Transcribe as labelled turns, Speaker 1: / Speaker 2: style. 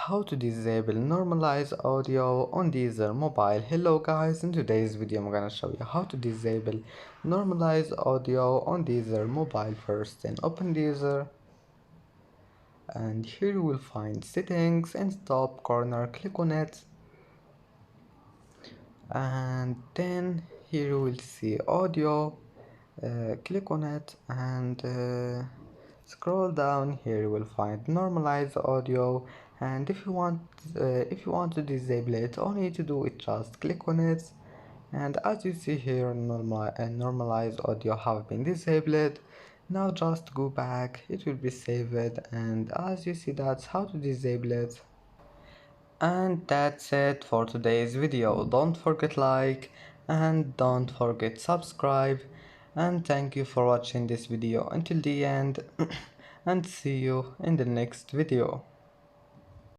Speaker 1: How to disable normalize audio on Deezer mobile. Hello guys, in today's video I'm gonna show you how to disable normalize audio on Deezer mobile. First, then open Deezer, and here you will find settings in top corner. Click on it, and then here you will see audio. Click on it and scroll down. Here you will find normalize audio, and if you want to disable it, all you need to do is just click on it, and as you see here, normalize audio have been disabled. Now just go back, it will be saved, and as you see, that's how to disable it. And that's it for today's video. Don't forget like and don't forget subscribe, and thank you for watching this video until the end and see you in the next video.